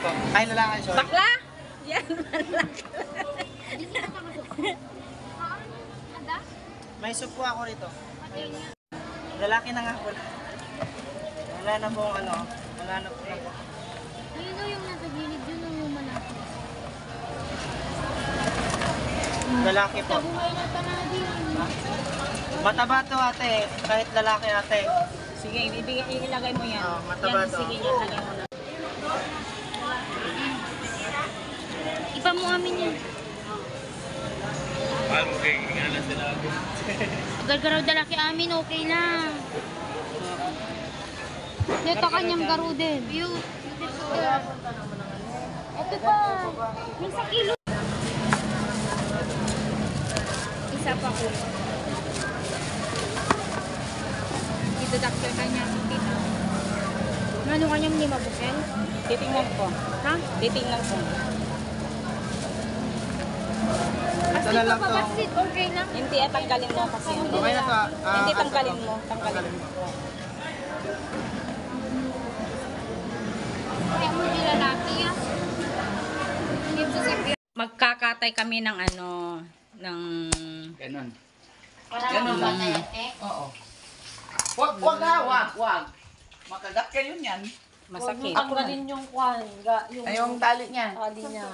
Kain na lang kayo, sorry. Bakla? Yan, malaki. May soup po ako rito. Lalaki na nga po. Wala na po ano. Wala na po lang. Ayun o yung nasa gilid yun yung malaki. Lalaki po. Buhay na tanadi. Mataba to ate. Kahit lalaki ate. Sige, ilagay mo yan. Oh, mataba yan, to. sige, ilagay mo na. Ipa mo amin yan. Paano kayo ingana sila ako? Gargaraw dalaki amin, okay lang. Dito kanyang garo din. Ito pa. Yung sa kilo. Isa pa ko. Dito doctor kanya. Ano kanyang lima bukel? Titingnan ko. Ha? Titingnan ko. Ito na lang to. Basit, okay lang. Hindi, tanggalin mo kasi. Okay na to. Hindi, tanggalin mo. Tanggalin mo. Kaya mo nilalaki ah. Hindi mo sasabihin. Magkakatay kami ng ano, ng... Ganon. Ganun lang. Oo. Wag na, wag. Makagat kayo niyan. Masakit. Tanggalin yung kwan, Ay, yung tali niya. tali niya.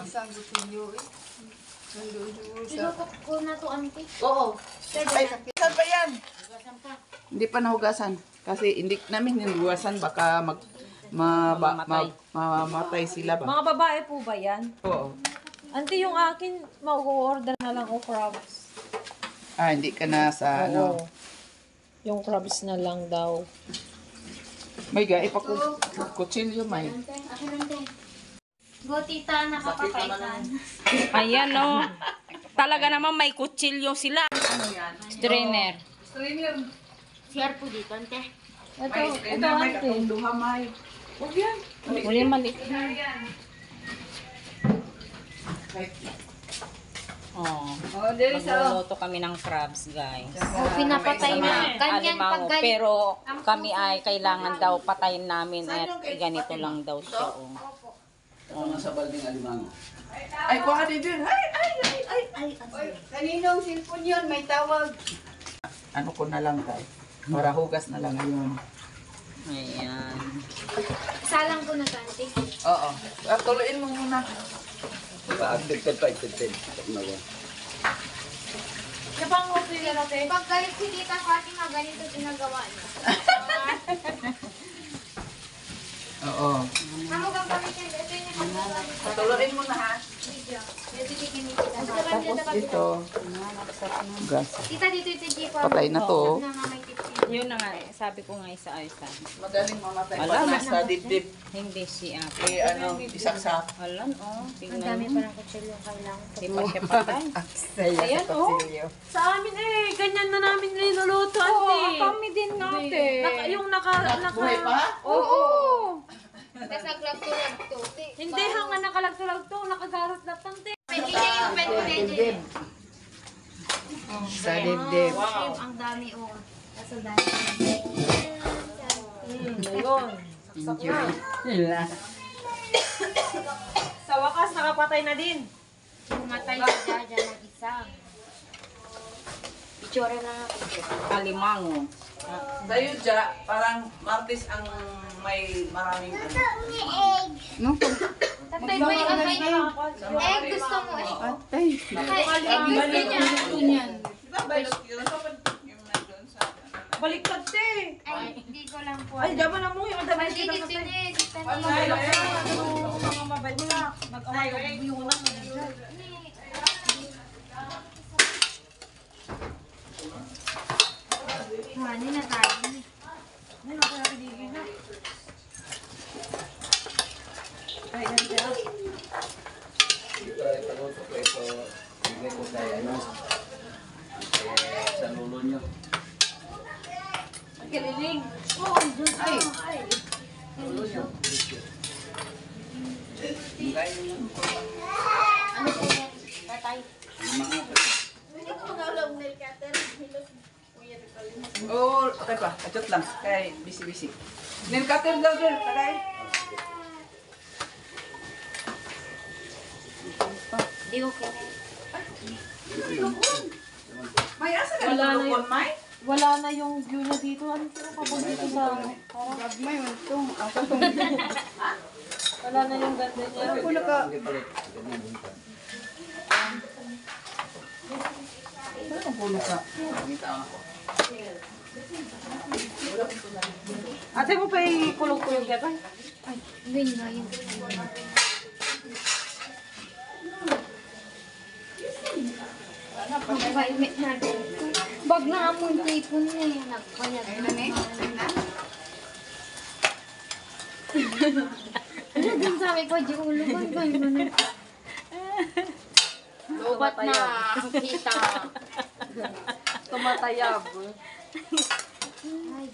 Ilutok ko na to, auntie. Oo. Ay, saan pa yan? Hindi pa nahugasan. Kasi hindi namin hinugasan. Baka mamatay sila ba? Mga babae po ba yan? Oo. Auntie, yung akin, mag-order na lang o crabs. Ah, hindi ka na sa ano. Oo. Yung crabs na lang daw. May ga, ipakutsilyo may. Akin lang din. Go, tita, nakapapaitan. Ayan, no. Talaga naman may kutsilyo sila. Strainer. CR po dito, ante. Ito, auntie. Duha may. Huwag yan. Uli maliit. Oh. Magluluto kami ng crabs, guys. O, pinapatay na. Ganyan Alimango. pag Pero kami ay kailangan daw patayin namin at ganito lang daw siya. Oh. Sa balding alimango. Ay, kuha din din. Ay. Kaninong cellphone yun? May tawag. Ano ko na lang tayo. Para hugas na lang ngayon. Ayan. Salang ko na to, ante. Oo. Tuloyin mo muna. Napang hotel yan natin. Pag galit si tita Fatima, ganito ginagawa niya. Oo. Amo kang pamitin, ito yung ginagawa niya. Tuloyin mo na ha. Video. Ito tikin ni tita Fatima. Tapos ito. Gas. Tita, dito ito jeep. Patay na to. Na nga may tips. Yun na nga, sabi ko nga isa ayos lang. Magaling mamatay. Alam, Pag nasa dibdib. Hindi siya. Eh, ano, isaksak. Alam, oh. Ang Tingnan dami mo. pa ng kutsilyo kailangan. Hindi pa siya patay. Ayan, oh. Sa amin ganyan na namin niluluto, Oo, auntie. kami din natin. Buhay pa? Oo. Tapos naglag-tulag to. Hindi, hanga nakalag-tulag to. Nakagarot na tante. Pwede niya yung pwede. Sa dibdib. Wow. Ang dami oh. Kaso dami. Ayun. Saksak na. Sa wakas, nakapatay na din. Matay si Jaja ng isa. Itsura na nga. Alimango. Sa'yo, Ja, parang Martis ang may maraming ano. No? Tatay, may amay. Eh, gusto mo eh. Patay. Egg gusto niya. Diba balot yun? Yung nandun sa... Baliktad te. Ay, hindi ko lang po. Ay, daman na mo. Yung dami Maligit kita yun eh. Tita Ay, Nina. mga mabay mo na. Mag-away ka yung na. Hani na tayo. Ay, nakakabigay na. Ay, ganda. Sa lulo nyo. Ang kililing. Ay! Ano po yan? Tatay. Oo, okay pa. Achot lang. Kay busy-busy. Nilkatil daw din. Tagay. Iyo ko. May asa ka Wala na tulukon, May? Wala na yung view niya dito. Ano yung paborito sa May, itong, ako itong, Wala na yung ganda niya. ako naka, saan ang puno ka? Ate mo pa kulog-kulog ka ba? Ganyan. Nagpahimik na dito. Bag na among tipon niya. Nagpayag na. Ano din sabi ko, di ulo ko. Lubat na. Kita. Tumatayab. Ay,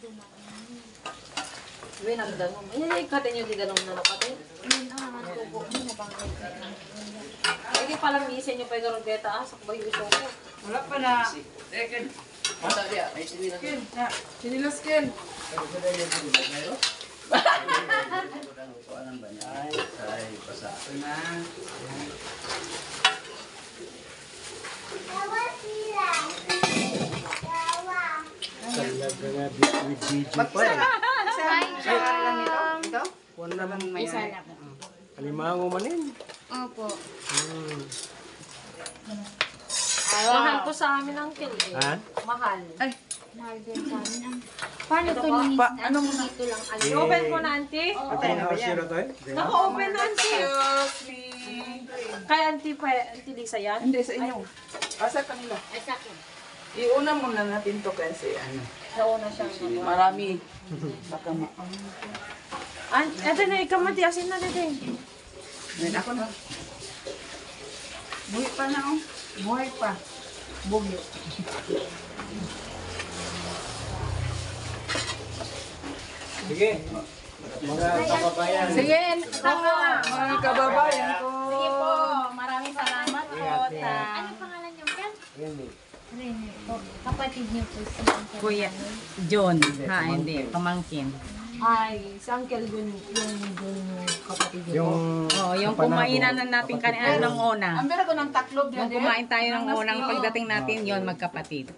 dumaan. Uy, nagdanom. Ay, katin yung didanom na nakati. Ayun ang tubo mo na bang Hindi pala misin yung pwede ron deta. Sakbay yung iso ko. Wala pa na. Second. Ken, na. Sinilas, Ken. Isa lang ito. Ito? Wala lang Isa lang. Alimango manin. Opo. Mahal ko sa amin, uncle. Ha? Mahal. Mahal din sa amin. Paano ito linis na? Ano mo dito lang alam? I-open mo na, auntie. Ito yung house zero to eh. Naka-open na, auntie. Excuse me. Kay auntie pa, auntie Lisa yan. Hindi, sa inyo. Asa kanila. Ay, sa akin. Iuna muna natin to kasi ano. Nauna siya. Marami. Baka ma... Ate na, ikaw matiasin na dito. Ngayon ako na. Buhay pa na oh. Buhay pa. Bugyo. Sige. Mga kababayan. Sige, tama. Mga kababayan ko. Sige po, maraming salamat po. Ano pangalan niyo, Ken? Rene. Rene. Kapatid niyo po si Kuya John. Ha, hindi. Pamangkin. Ay, si uncle yun, yung kapatid niya. Yung Yung kumainan na natin kanina ng una. Ang meron ko ng taklob yan. Yung kumain tayo ng unang pagdating natin, yon magkapatid.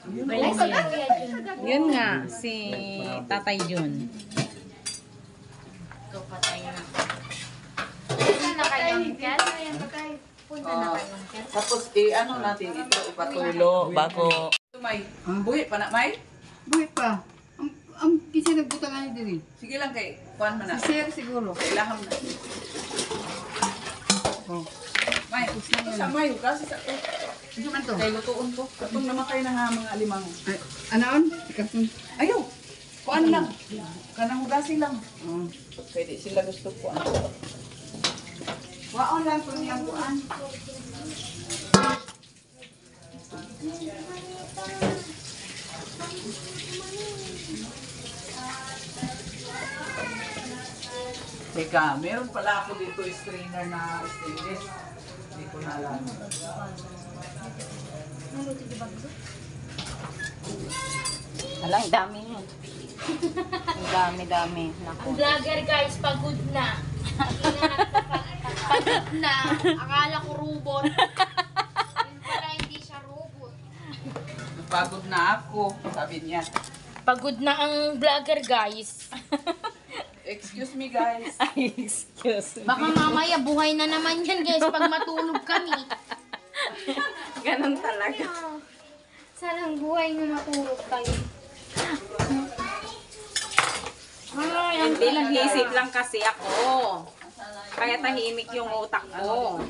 Ay, si Kuya Jun. Yun nga, si Tatay Jun. Ikaw patay na. Punta na kayo, Ken? Punta na kayo, Ken? Tapos ano natin ito, ipatulo bago. May, buhay pa na, May? Buhay pa. Ang kasi nagbutangan niya din. Sige lang kay, kuhan mo na. Si Sir siguro. Kailangan na. Oh. May, sa May, kasi sa Ito man to. kay lutuon ko. Katong naman kayo na nga mga limang. Ay, anaon? Ikatong. Ayaw, kuhan lang. Kanang hugasin lang. Kaya di sila gusto kuhan. Waon lang kung niyang kuhan. Teka, meron pala ako dito strainer na stainless. Hindi ko na alam. Alang, dami yun. Ang dami-dami. Naku. Ang vlogger guys, pagod na. Pagod na. Akala ko robot. Yun pala hindi siya robot. Napagod na ako, sabi niya. Pagod na ang vlogger guys. Excuse me guys. Ay, excuse me. Baka mamaya buhay na naman yan guys pag matulog kami. Ganun talaga. Sanang buhay na matulog tayo. Hindi lang hisip lang kasi ako. Kaya tahimik yung utak ko.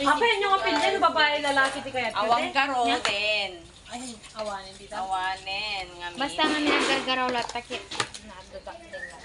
Apa yun yung opinion, babae, lalaki, di kaya? Awang karo din. Ay, awanin dito. Awanin. Nga Basta nga naggargaraw lahat takit. Nadudak din lang.